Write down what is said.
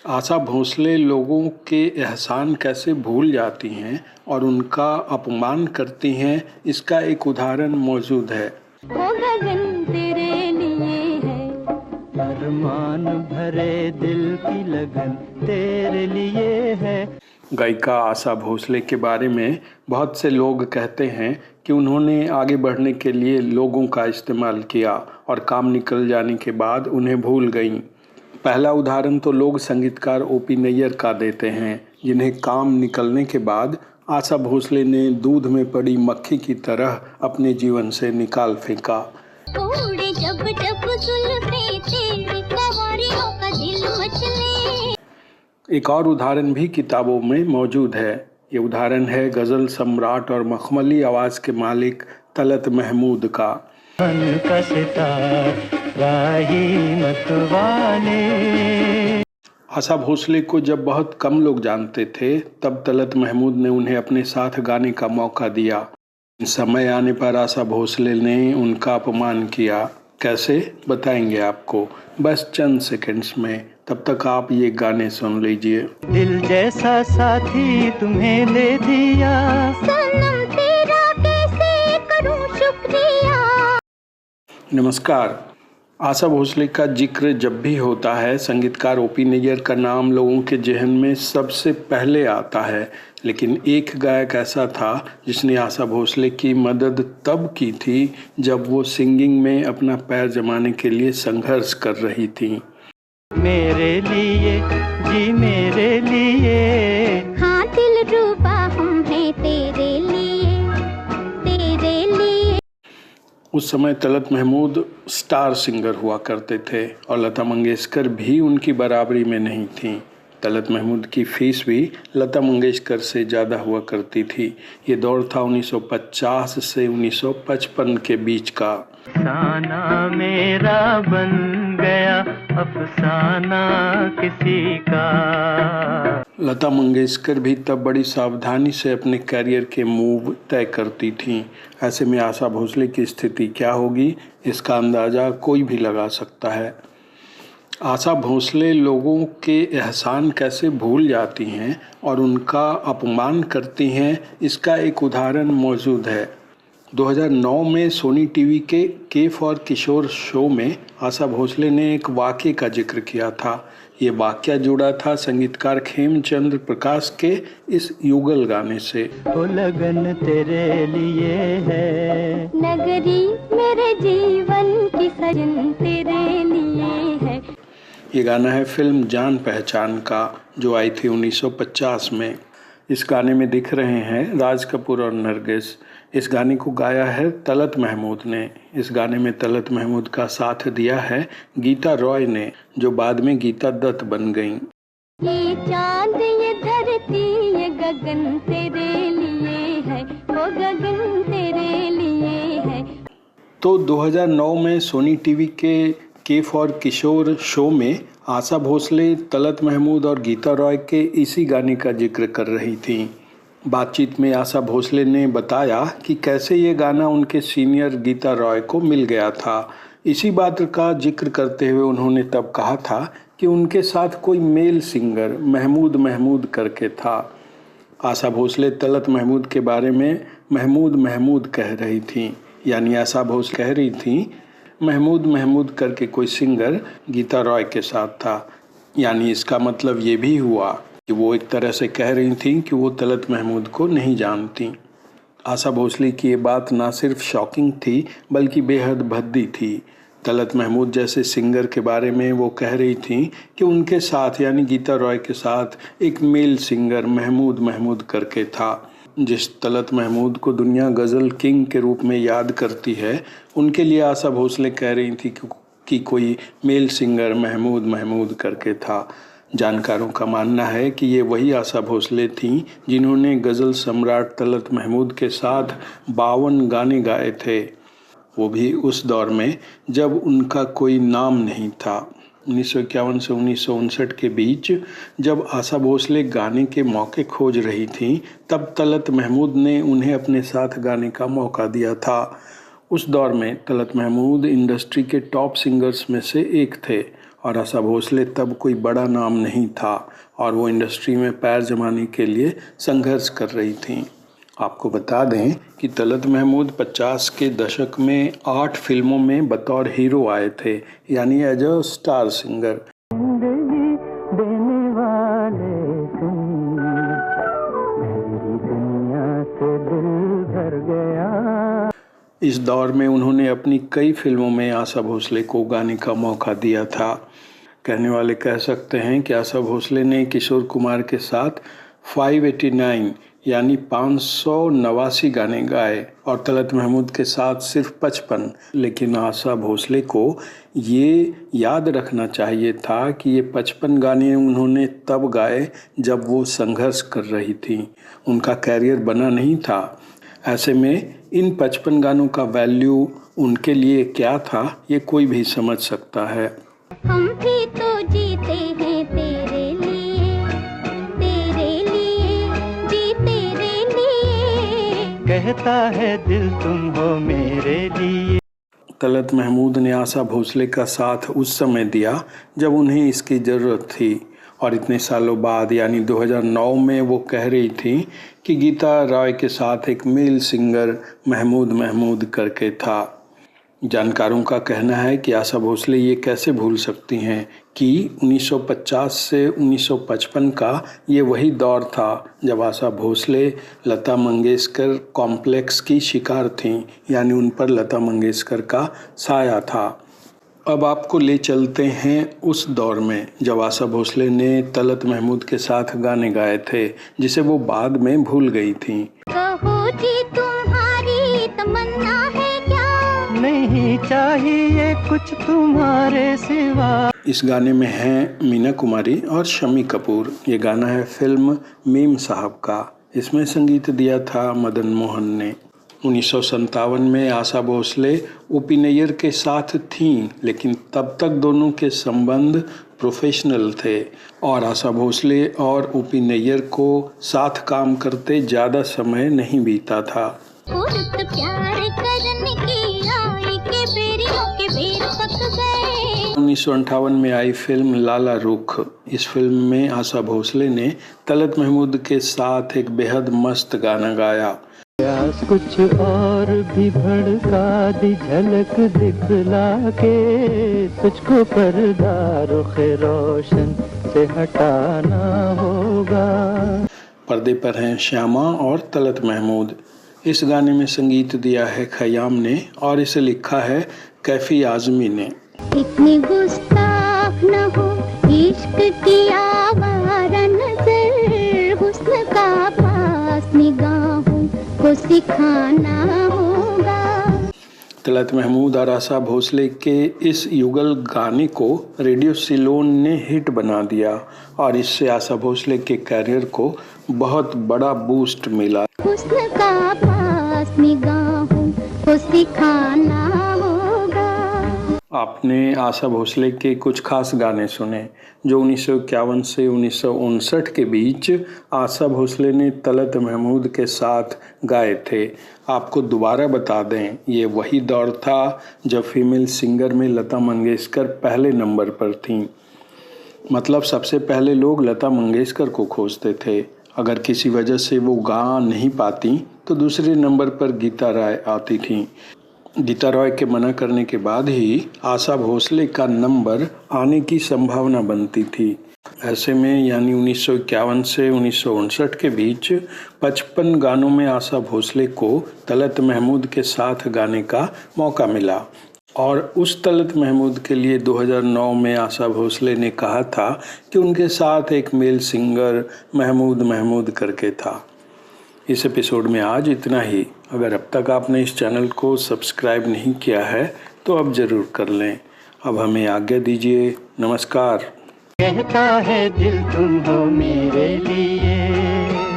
आशा भोसले लोगों के एहसान कैसे भूल जाती हैं और उनका अपमान करती हैं, इसका एक उदाहरण मौजूद है। वो गगन तेरे लिए है, अरमान भरे दिल की लगन तेरे लिए है। गायिका आशा भोसले के बारे में बहुत से लोग कहते हैं कि उन्होंने आगे बढ़ने के लिए लोगों का इस्तेमाल किया और काम निकल जाने के बाद उन्हें भूल गईं। पहला उदाहरण तो लोग संगीतकार ओपी नैयर का देते हैं, जिन्हें काम निकलने के बाद आशा भोसले ने दूध में पड़ी मक्खी की तरह अपने जीवन से निकाल फेंका। जब जब जुल्फे तेरी कवारियों का दिल मचले। एक और उदाहरण भी किताबों में मौजूद है। ये उदाहरण है गज़ल सम्राट और मखमली आवाज़ के मालिक तलत महमूद का। आशा भोसले को जब बहुत कम लोग जानते थे, तब तलत महमूद ने उन्हें अपने साथ गाने का मौका दिया। समय आने पर आशा भोसले ने उनका अपमान किया। कैसे, बताएंगे आपको बस चंद सेकंड्स में। तब तक आप ये गाने सुन लीजिए। दिल जैसा साथी तुम्हें ले दिया, सनम तेरा कैसे करूं शुक्रिया। नमस्कार। आशा भोसले का जिक्र जब भी होता है, संगीतकार ओपी नैयर का नाम लोगों के जहन में सबसे पहले आता है। लेकिन एक गायक ऐसा था जिसने आशा भोसले की मदद तब की थी जब वो सिंगिंग में अपना पैर जमाने के लिए संघर्ष कर रही थी। मेरे लिए जी मेरे लिए, हाँ दिल रूबा हम हैं तेरे लिए, तेरे लिए। उस समय तलत महमूद स्टार सिंगर हुआ करते थे और लता मंगेशकर भी उनकी बराबरी में नहीं थी। तलत महमूद की फीस भी लता मंगेशकर से ज़्यादा हुआ करती थी। ये दौर था 1950 से 1955 के बीच का। अफसाना मेरा बन गया, अफसाना किसी का। लता मंगेशकर भी तब बड़ी सावधानी से अपने करियर के मूव तय करती थीं। ऐसे में आशा भोसले की स्थिति क्या होगी, इसका अंदाज़ा कोई भी लगा सकता है। आशा भोसले लोगों के एहसान कैसे भूल जाती हैं और उनका अपमान करती हैं, इसका एक उदाहरण मौजूद है। 2009 में सोनी टीवी के फॉर किशोर शो में आशा भोसले ने एक वाक़ये का जिक्र किया था। ये वाक़या जुड़ा था संगीतकार खेमचंद्र प्रकाश के इस युगल गाने से। ओ लगन तेरे लिए है, नगरी मेरे जीवन की सजन तेरे लिए है। ये गाना है फिल्म जान पहचान का, जो आई थी 1950 में। इस गाने में दिख रहे हैं राज कपूर और नरगिस। इस गाने को गाया है तलत महमूद ने। इस गाने में तलत महमूद का साथ दिया है गीता रॉय ने, जो बाद में गीता दत्त बन गईं। ये चांद ये धरती ये गगन तेरे लिए है, वो गगन तेरे लिए है। तो 2009 में सोनी टीवी के फॉर किशोर शो में आशा भोसले, तलत महमूद और गीता रॉय के इसी गाने का जिक्र कर रही थीं। बातचीत में आशा भोसले ने बताया कि कैसे ये गाना उनके सीनियर गीता रॉय को मिल गया था। इसी बात का जिक्र करते हुए उन्होंने तब कहा था कि उनके साथ कोई मेल सिंगर महमूद करके था। आशा भोसले तलत महमूद के बारे में महमूद कह रही थीं, यानी आशा भोसले कह रही थीं महमूद करके कोई सिंगर गीता रॉय के साथ था। यानी इसका मतलब ये भी हुआ कि वो एक तरह से कह रही थीं कि वो तलत महमूद को नहीं जानती। आशा भोसले की ये बात ना सिर्फ शॉकिंग थी, बल्कि बेहद भद्दी थी। तलत महमूद जैसे सिंगर के बारे में वो कह रही थीं कि उनके साथ यानी गीता रॉय के साथ एक मेल सिंगर महमूद करके था। जिस तलत महमूद को दुनिया गज़ल किंग के रूप में याद करती है, उनके लिए आशा भोसले कह रही थी कि कोई मेल सिंगर महमूद करके था। जानकारों का मानना है कि ये वही आशा भोसले थीं जिन्होंने गज़ल सम्राट तलत महमूद के साथ 52 गाने गाए थे, वो भी उस दौर में जब उनका कोई नाम नहीं था। 1951 से 1959 के बीच जब आशा भोसले गाने के मौके खोज रही थीं, तब तलत महमूद ने उन्हें अपने साथ गाने का मौका दिया था। उस दौर में तलत महमूद इंडस्ट्री के टॉप सिंगर्स में से एक थे और आशा भोसले तब कोई बड़ा नाम नहीं था और वो इंडस्ट्री में पैर जमाने के लिए संघर्ष कर रही थी। आपको बता दें कि तलत महमूद 50 के दशक में 8 फिल्मों में बतौर हीरो आए थे, यानी एज अ स्टार सिंगर। इस दौर में उन्होंने अपनी कई फिल्मों में आशा भोसले को गाने का मौका दिया था। कहने वाले कह सकते हैं कि आशा भोसले ने किशोर कुमार के साथ 589 यानी 589 गाने गाए और तलत महमूद के साथ सिर्फ 55। लेकिन आशा भोसले को ये याद रखना चाहिए था कि ये 55 गाने उन्होंने तब गाए जब वो संघर्ष कर रही थी, उनका कैरियर बना नहीं था। ऐसे में इन 55 गानों का वैल्यू उनके लिए क्या था, ये कोई भी समझ सकता है। हम भी तो जीते हैं तेरे लिए जी तेरे लिए, कहता है दिल तुम हो मेरे लिए। तलत महमूद ने आशा भोसले का साथ उस समय दिया जब उन्हें इसकी ज़रूरत थी और इतने सालों बाद यानी 2009 में वो कह रही थी कि गीता रॉय के साथ एक मेल सिंगर महमूद करके था। जानकारों का कहना है कि आशा भोसले ये कैसे भूल सकती हैं कि 1950 से 1955 का ये वही दौर था जब आशा भोसले लता मंगेशकर कॉम्प्लेक्स की शिकार थीं, यानी उन पर लता मंगेशकर का साया था। अब आपको ले चलते हैं उस दौर में जब आशा भोसले ने तलत महमूद के साथ गाने गाए थे जिसे वो बाद में भूल गई थी। कहो जी तुम्हारी तमन्ना है क्या, नहीं चाहिए कुछ तुम्हारे सिवा। इस गाने में हैं मीना कुमारी और शम्मी कपूर। ये गाना है फिल्म मीम साहब का। इसमें संगीत दिया था मदन मोहन ने। 1957 में आशा भोसले ओ.पी. नैयर के साथ थीं, लेकिन तब तक दोनों के संबंध प्रोफेशनल थे और आशा भोसले और ओ.पी. नैयर को साथ काम करते ज़्यादा समय नहीं बीता था। प्यार करने की आई के बेरियों के बेर पक गए। 1958 में आई फिल्म लाला रुख। इस फिल्म में आशा भोसले ने तलत महमूद के साथ एक बेहद मस्त गाना गाया। कुछ और भी भड़का दी झलक दिखला के, तुझको पर्दा रुखे रोशन से हटाना होगा। पर्दे पर हैं श्यामा और तलत महमूद। इस गाने में संगीत दिया है खयाम ने और इसे लिखा है कैफी आजमी ने। इतनी गुस्ताख न हो इश्क की आवारा नजर, हुस्न का पास निगाहों को सिखाना होगा। तलत महमूद और आशा भोसले के इस युगल गाने को रेडियो सिलोन ने हिट बना दिया और इससे आशा भोसले के कैरियर को बहुत बड़ा बूस्ट मिला। हुस्न का पास निगाहों को सिखाना होगा। आपने आशा भोसले के कुछ खास गाने सुने जो 1951 से 1959 के बीच आशा भोसले ने तलत महमूद के साथ गाए थे। आपको दोबारा बता दें, ये वही दौर था जब फीमेल सिंगर में लता मंगेशकर पहले नंबर पर थीं। मतलब सबसे पहले लोग लता मंगेशकर को खोजते थे। अगर किसी वजह से वो गा नहीं पाती तो दूसरे नंबर पर गीता रॉय आती थीं। गीता रॉय के मना करने के बाद ही आशा भोसले का नंबर आने की संभावना बनती थी। ऐसे में यानी 1951 से 1959 के बीच 55 गानों में आशा भोसले को तलत महमूद के साथ गाने का मौका मिला और उस तलत महमूद के लिए 2009 में आशा भोसले ने कहा था कि उनके साथ एक मेल सिंगर महमूद करके था। इस एपिसोड में आज इतना ही। अगर अब तक आपने इस चैनल को सब्सक्राइब नहीं किया है तो अब ज़रूर कर लें। अब हमें आज्ञा दीजिए। नमस्कार। कहता है दिल तुम हो मेरे लिए।